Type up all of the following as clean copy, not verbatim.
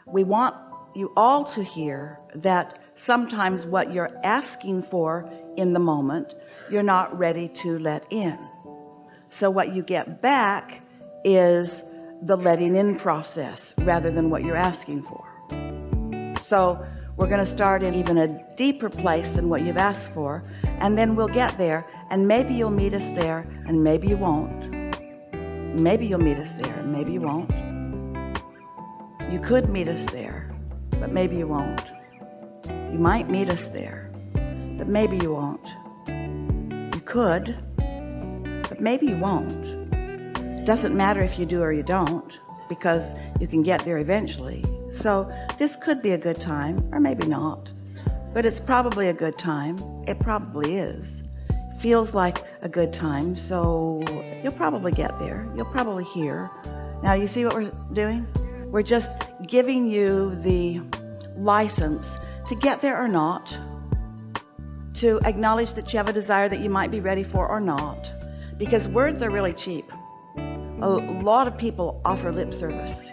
We want you all to hear that sometimes what you're asking for in the moment, you're not ready to let in. So what you get back is the letting in process rather than what you're asking for. So we're going to start in even a deeper place than what you've asked for, and then we'll get there, and maybe you'll meet us there, and maybe you won't. Maybe you'll meet us there, and maybe you won't. You could meet us there, but maybe you won't. You might meet us there, but maybe you won't. You could, but maybe you won't. It doesn't matter if you do or you don't, because you can get there eventually. So this could be a good time, or maybe not, but it's probably a good time. It probably is. Feels like a good time, so you'll probably get there. You'll probably hear. Now you see what we're doing? We're just giving you the license to get there or not, to acknowledge that you have a desire that you might be ready for or not, because words are really cheap. A lot of people offer lip service,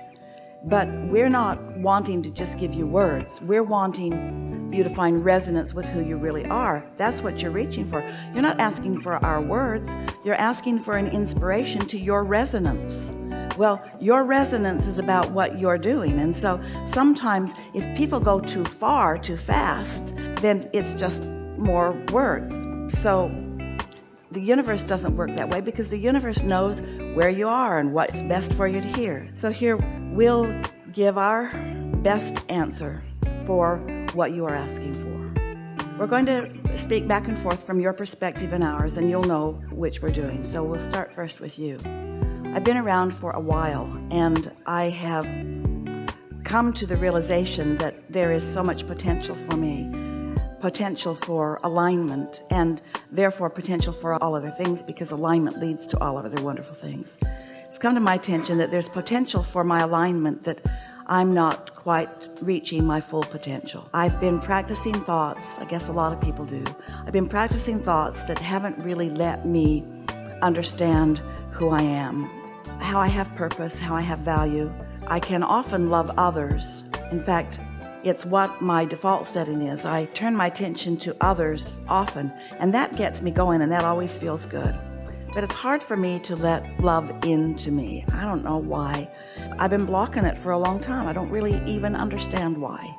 but we're not wanting to just give you words. We're wanting you to find resonance with who you really are. That's what you're reaching for. You're not asking for our words. You're asking for an inspiration to your resonance. Well, your resonance is about what you're doing. And so sometimes if people go too far, too fast, then it's just more words. So the universe doesn't work that way, because the universe knows where you are and what's best for you to hear. So here we'll give our best answer for what you are asking for. We're going to speak back and forth from your perspective and ours, and you'll know which we're doing. So we'll start first with you. I've been around for a while, and I have come to the realization that there is so much potential for me, potential for alignment, and therefore potential for all other things, because alignment leads to all other wonderful things. It's come to my attention that there's potential for my alignment, that I'm not quite reaching my full potential. I've been practicing thoughts, I guess a lot of people do. I've been practicing thoughts that haven't really let me understand who I am, how I have purpose, how I have value. I can often love others. In fact, it's what my default setting is. I turn my attention to others often, and that gets me going, and that always feels good. But it's hard for me to let love into me. I don't know why. I've been blocking it for a long time. I don't really even understand why.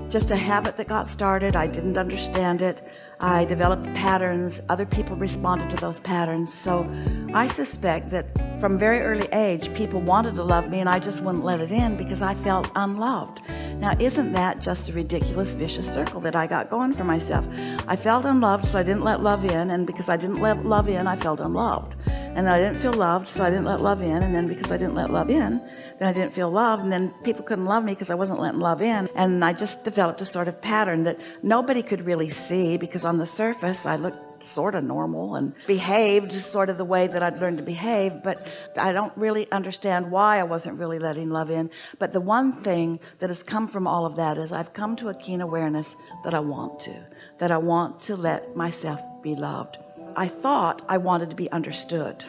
Just a habit that got started. I didn't understand it. I developed patterns. Other people responded to those patterns. So I suspect that from very early age, people wanted to love me, and I just wouldn't let it in because I felt unloved. Now, isn't that just a ridiculous, vicious circle that I got going for myself? I felt unloved, so I didn't let love in, and because I didn't let love in, I felt unloved. And then I didn't feel loved, so I didn't let love in, and then because I didn't let love in, then I didn't feel loved, and then people couldn't love me because I wasn't letting love in. And I just developed a sort of pattern that nobody could really see, because on the surface I looked sort of normal and behaved sort of the way that I'd learned to behave, but I don't really understand why I wasn't really letting love in. But the one thing that has come from all of that is I've come to a keen awareness that I want to let myself be loved. I thought I wanted to be understood.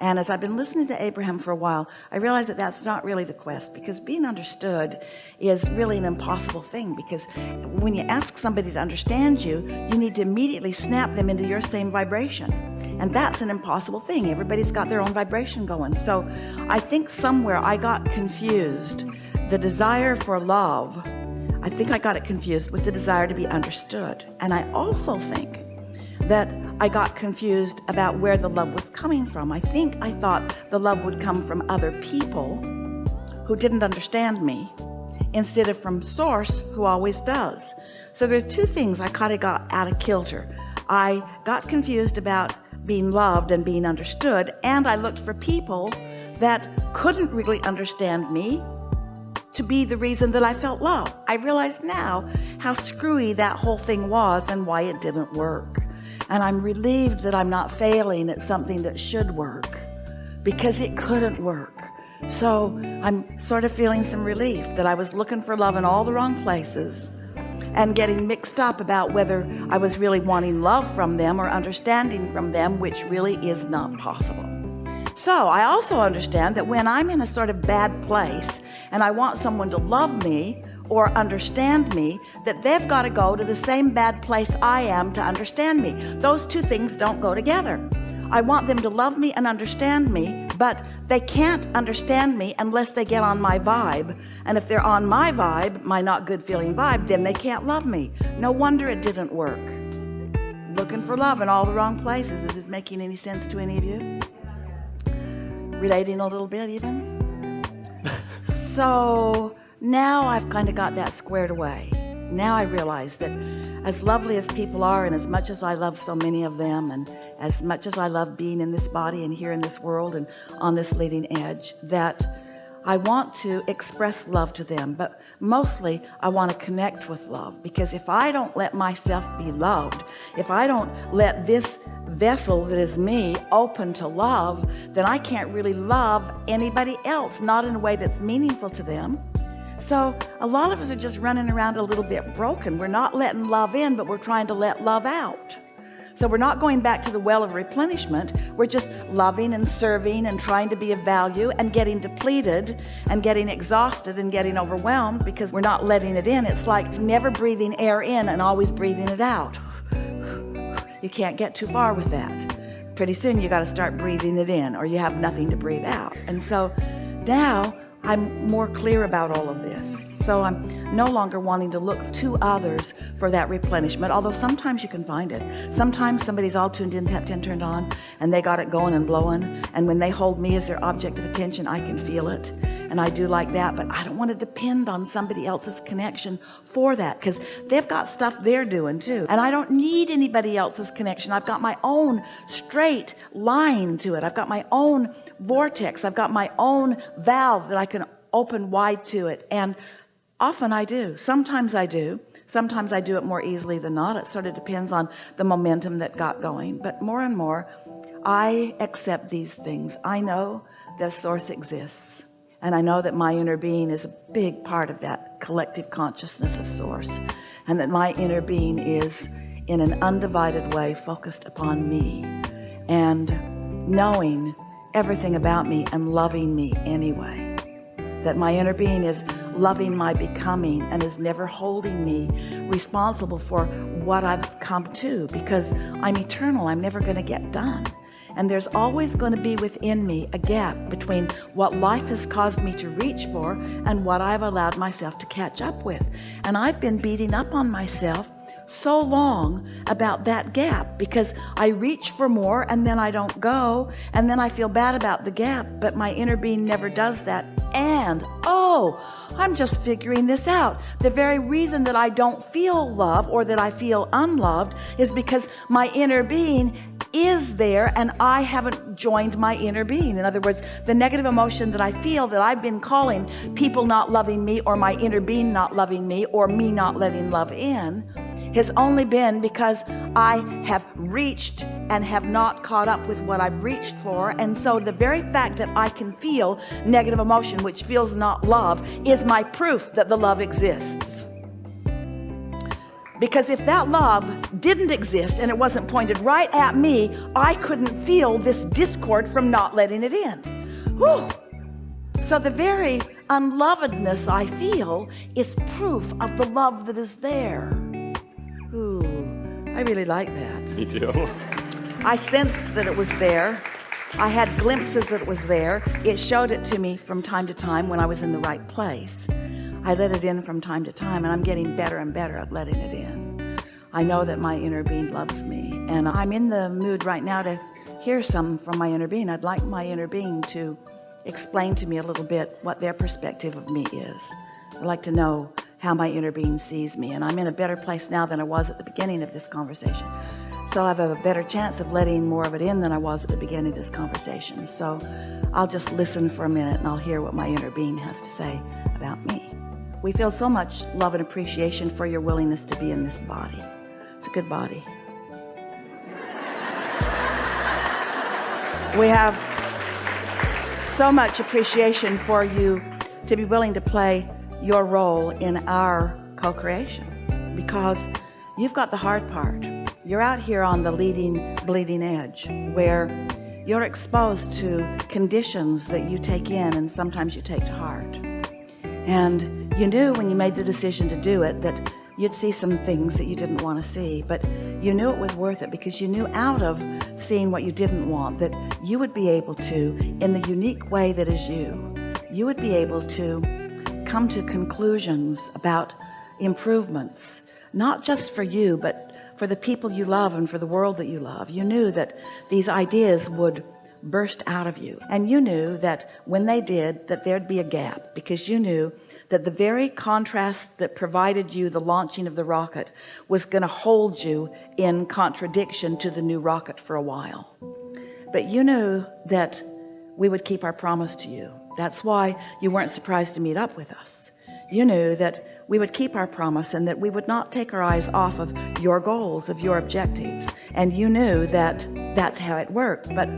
And as I've been listening to Abraham for a while, I realized that that's not really the quest, because being understood is really an impossible thing, because when you ask somebody to understand you, you need to immediately snap them into your same vibration. And that's an impossible thing. Everybody's got their own vibration going. So I think somewhere I got confused. The desire for love, I think I got it confused with the desire to be understood. And I also think that I got confused about where the love was coming from. I think I thought the love would come from other people who didn't understand me, instead of from source, who always does. So there's two things I kind of got out of kilter. I got confused about being loved and being understood, and I looked for people that couldn't really understand me to be the reason that I felt love. I realize now how screwy that whole thing was and why it didn't work. And I'm relieved that I'm not failing at something that should work, because it couldn't work. So I'm sort of feeling some relief that I was looking for love in all the wrong places and getting mixed up about whether I was really wanting love from them or understanding from them, which really is not possible. So I also understand that when I'm in a sort of bad place and I want someone to love me or understand me, that they've got to go to the same bad place I am to understand me. Those two things don't go together. I want them to love me and understand me, but they can't understand me unless they get on my vibe. And if they're on my vibe, my not good feeling vibe, then they can't love me. No wonder it didn't work. Looking for love in all the wrong places. Is this making any sense to any of you? Relating a little bit even? So now I've kind of got that squared away. Now I realize that as lovely as people are, and as much as I love so many of them, and as much as I love being in this body and here in this world and on this leading edge, that I want to express love to them, but mostly I want to connect with love. Because if I don't let myself be loved, if I don't let this vessel that is me open to love, then I can't really love anybody else, not in a way that's meaningful to them. So a lot of us are just running around a little bit broken. We're not letting love in, but we're trying to let love out. So we're not going back to the well of replenishment. We're just loving and serving and trying to be of value and getting depleted and getting exhausted and getting overwhelmed because we're not letting it in. It's like never breathing air in and always breathing it out. You can't get too far with that. Pretty soon you got to start breathing it in, or you have nothing to breathe out. And so now I'm more clear about all of this. So I'm no longer wanting to look to others for that replenishment, although sometimes you can find it. Sometimes somebody's all tuned in, tapped in, turned on, and they got it going and blowing. And when they hold me as their object of attention, I can feel it. And I do like that, but I don't want to depend on somebody else's connection for that, because they've got stuff they're doing too. And I don't need anybody else's connection. I've got my own straight line to it. I've got my own vortex. I've got my own valve that I can open wide to it. And often I do. Sometimes I do. Sometimes I do it more easily than not. It sort of depends on the momentum that got going. But more and more, I accept these things. I know that source exists. And I know that my inner being is a big part of that collective consciousness of source. And that my inner being is, in an undivided way, focused upon me. And knowing everything about me and loving me anyway. That my inner being is loving my becoming and is never holding me responsible for what I've come to, because I'm eternal. I'm never going to get done. And there's always going to be within me a gap between what life has caused me to reach for and what I've allowed myself to catch up with. And I've been beating up on myself so long about that gap, because I reach for more and then I don't go, and then I feel bad about the gap, but my inner being never does that. And I'm just figuring this out. The very reason that I don't feel love, or that I feel unloved, is because my inner being is there and I haven't joined my inner being. In other words, the negative emotion that I feel, that I've been calling people not loving me, or my inner being not loving me, or me not letting love in, has only been because I have reached and have not caught up with what I've reached for. And so the very fact that I can feel negative emotion, which feels not love, is my proof that the love exists. Because if that love didn't exist and it wasn't pointed right at me, I couldn't feel this discord from not letting it in. Whew. So the very unlovedness I feel is proof of the love that is there. Ooh, I really like that. Me too. I sensed that it was there. I had glimpses that it was there. It showed it to me from time to time when I was in the right place. I let it in from time to time, and I'm getting better and better at letting it in. I know that my inner being loves me, and I'm in the mood right now to hear some from my inner being. I'd like my inner being to explain to me a little bit what their perspective of me is. I'd like to know how my inner being sees me, and I'm in a better place now than I was at the beginning of this conversation. So I have a better chance of letting more of it in than I was at the beginning of this conversation. So I'll just listen for a minute and I'll hear what my inner being has to say about me. We feel so much love and appreciation for your willingness to be in this body. It's a good body. We have so much appreciation for you to be willing to play your role in our co-creation, because you've got the hard part. You're out here on the leading, bleeding edge, where you're exposed to conditions that you take in and sometimes you take to heart. And you knew when you made the decision to do it that you'd see some things that you didn't want to see, but you knew it was worth it because you knew out of seeing what you didn't want that you would be able to, in the unique way that is you would be able to come to conclusions about improvements, not just for you, but for the people you love and for the world that you love. You knew that these ideas would burst out of you, and you knew that when they did, that there'd be a gap, because you knew that the very contrast that provided you the launching of the rocket was going to hold you in contradiction to the new rocket for a while. But you knew that we would keep our promise to you. That's why you weren't surprised to meet up with us. You knew that we would keep our promise and that we would not take our eyes off of your goals, of your objectives. And you knew that that's how it worked. But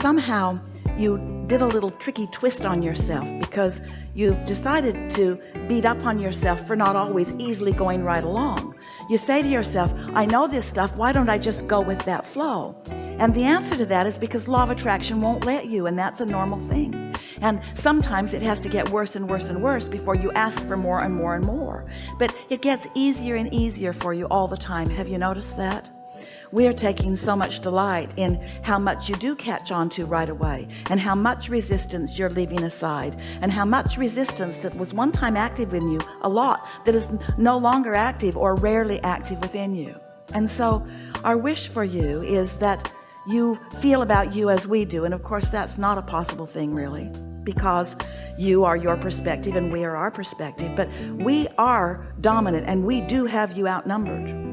somehow you did a little tricky twist on yourself, because you've decided to beat up on yourself for not always easily going right along. You say to yourself, I know this stuff, why don't I just go with that flow? And the answer to that is because law of attraction won't let you, and that's a normal thing. And sometimes it has to get worse and worse and worse before you ask for more and more and more. But it gets easier and easier for you all the time. Have you noticed that? We are taking so much delight in how much you do catch on to right away, and how much resistance you're leaving aside, and how much resistance that was one time active in you a lot that is no longer active or rarely active within you. And so our wish for you is that you feel about you as we do. And of course that's not a possible thing really, because you are your perspective and we are our perspective, but we are dominant and we do have you outnumbered.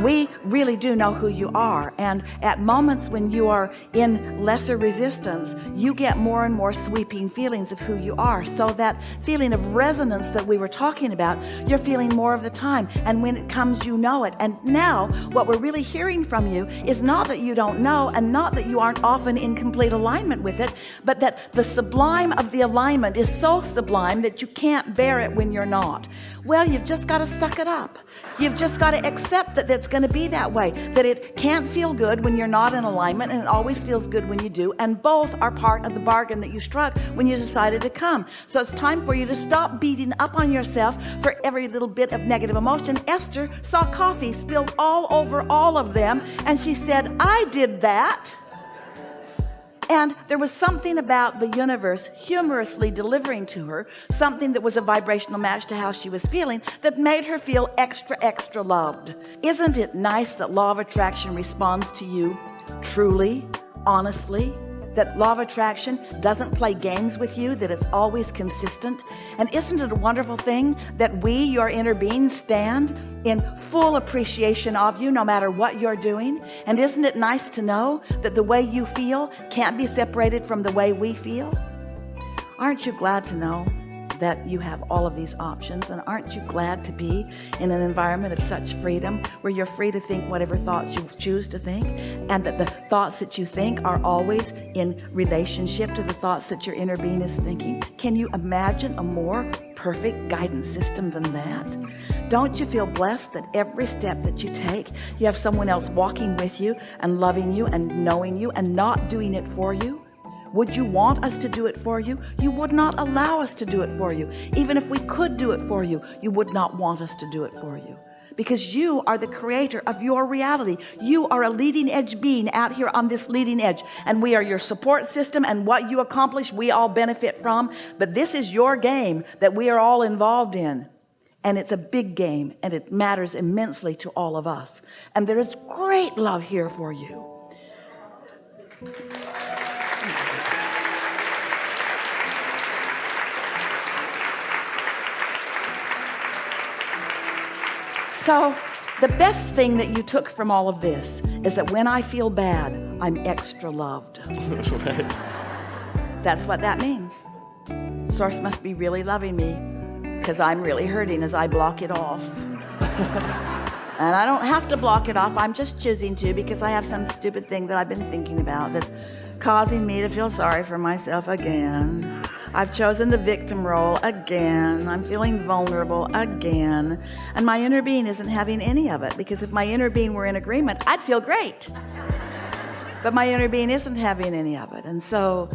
We really do know who you are, and at moments when you are in lesser resistance, you get more and more sweeping feelings of who you are. So that feeling of resonance that we were talking about, you're feeling more of the time, and when it comes, you know it. And now what we're really hearing from you is not that you don't know, and not that you aren't often in complete alignment with it, but that the sublime of the alignment is so sublime that you can't bear it when you're not. Well, you've just got to suck it up. You've just got to accept that that's going to be that way, that it can't feel good when you're not in alignment, and it always feels good when you do, and both are part of the bargain that you struck when you decided to come. So it's time for you to stop beating up on yourself for every little bit of negative emotion. Esther saw coffee spilled all over all of them, and she said, I did that. And there was something about the universe humorously delivering to her something that was a vibrational match to how she was feeling, that made her feel extra, extra loved. Isn't it nice that law of attraction responds to you truly, honestly? That law of attraction doesn't play games with you, that it's always consistent? And isn't it a wonderful thing that we, your inner beings, stand in full appreciation of you no matter what you're doing? And isn't it nice to know that the way you feel can't be separated from the way we feel? Aren't you glad to know that you have all of these options? And aren't you glad to be in an environment of such freedom, where you're free to think whatever thoughts you choose to think, and that the thoughts that you think are always in relationship to the thoughts that your inner being is thinking? Can you imagine a more perfect guidance system than that? Don't you feel blessed that every step that you take, you have someone else walking with you and loving you and knowing you and not doing it for you? Would you want us to do it for you? You would not allow us to do it for you. Even if we could do it for you, you would not want us to do it for you, because you are the creator of your reality. You are a leading edge being out here on this leading edge, and we are your support system, and what you accomplish we all benefit from. But this is your game that we are all involved in, and it's a big game, and it matters immensely to all of us, and there is great love here for you. So the best thing that you took from all of this is that when I feel bad, I'm extra loved. Right. That's what that means. Source must be really loving me, because I'm really hurting as I block it off. And I don't have to block it off. I'm just choosing to, because I have some stupid thing that I've been thinking about that's causing me to feel sorry for myself again. I've chosen the victim role again. I'm feeling vulnerable again. And my inner being isn't having any of it, because if my inner being were in agreement, I'd feel great. But my inner being isn't having any of it. And so